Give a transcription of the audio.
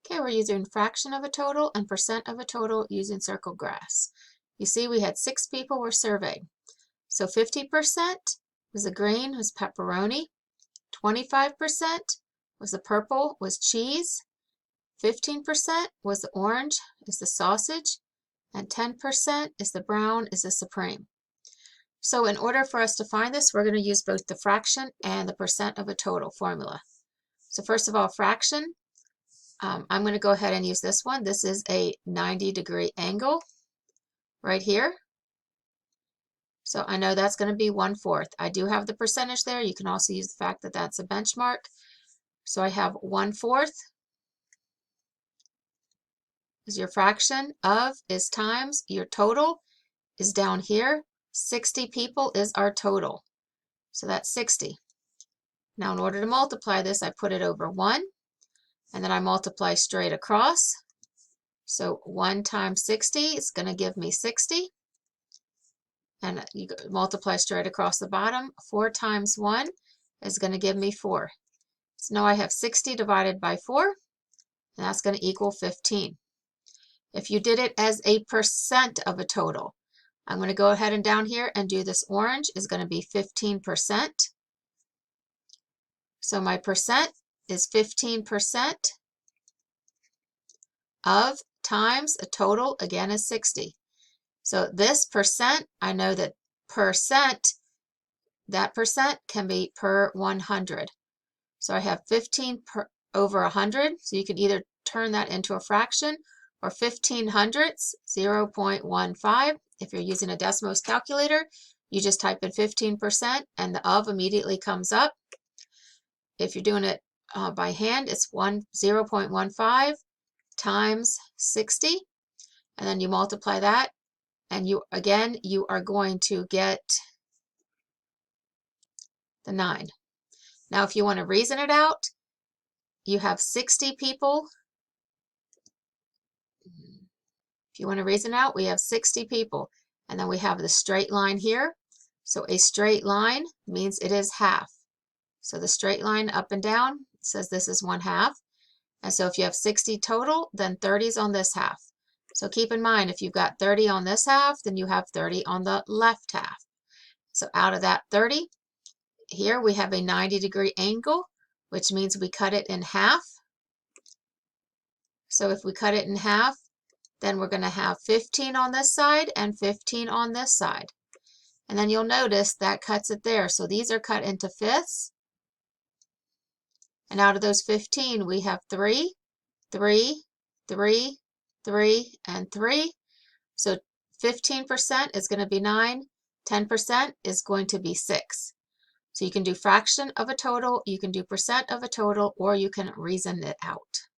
Okay, we're using fraction of a total and percent of a total using circle graphs. You see we had 6 people were surveyed. So 50% was the green, was pepperoni. 25% was the purple, was cheese. 15% was the orange, is the sausage. And 10% is the brown, is the supreme. So in order for us to find this, we're going to use both the fraction and the percent of a total formula. So first of all, fraction. I'm going to go ahead and use this one. This is a 90-degree angle right here. So I know that's going to be 1/4. I do have the percentage there. You can also use the fact that that's a benchmark. So I have 1/4 is your fraction, of is times, your total is down here. 60 people is our total. So that's 60. Now in order to multiply this, I put it over 1. And then I multiply straight across. So 1 times 60 is going to give me 60. And you multiply straight across the bottom. 4 times 1 is going to give me 4. So now I have 60 divided by 4, and that's going to equal 15. If you did it as a percent of a total, I'm going to go ahead and down here and do this orange is going to be 15%. So my percent is 15% of times a total, again, is 60. So this percent, I know that percent, that percent can be per 100. So I have 15 over 100. So you can either turn that into a fraction or 15 hundredths, 0.15. If you're using a Desmos calculator, you just type in 15% and the of immediately comes up. If you're doing it by hand, it's 0.15 times 60, and then you multiply that, and you are going to get the 9. Now if you want to reason it out, you have 60 people. If you want to reason out, we have 60 people, and then we have the straight line here. So a straight line means it is half. So the straight line up and down says this is 1/2. And so if you have 60 total, then 30 is on this half. So keep in mind, if you've got 30 on this half, then you have 30 on the left half. So out of that 30, here we have a 90-degree angle, which means we cut it in half. So if we cut it in half, then we're going to have 15 on this side and 15 on this side. And then you'll notice that cuts it there. So these are cut into fifths. And out of those 15, we have 3, 3, 3, 3, and 3. So 15% is going to be 9. 10% is going to be 6. So you can do fraction of a total, you can do percent of a total, or you can reason it out.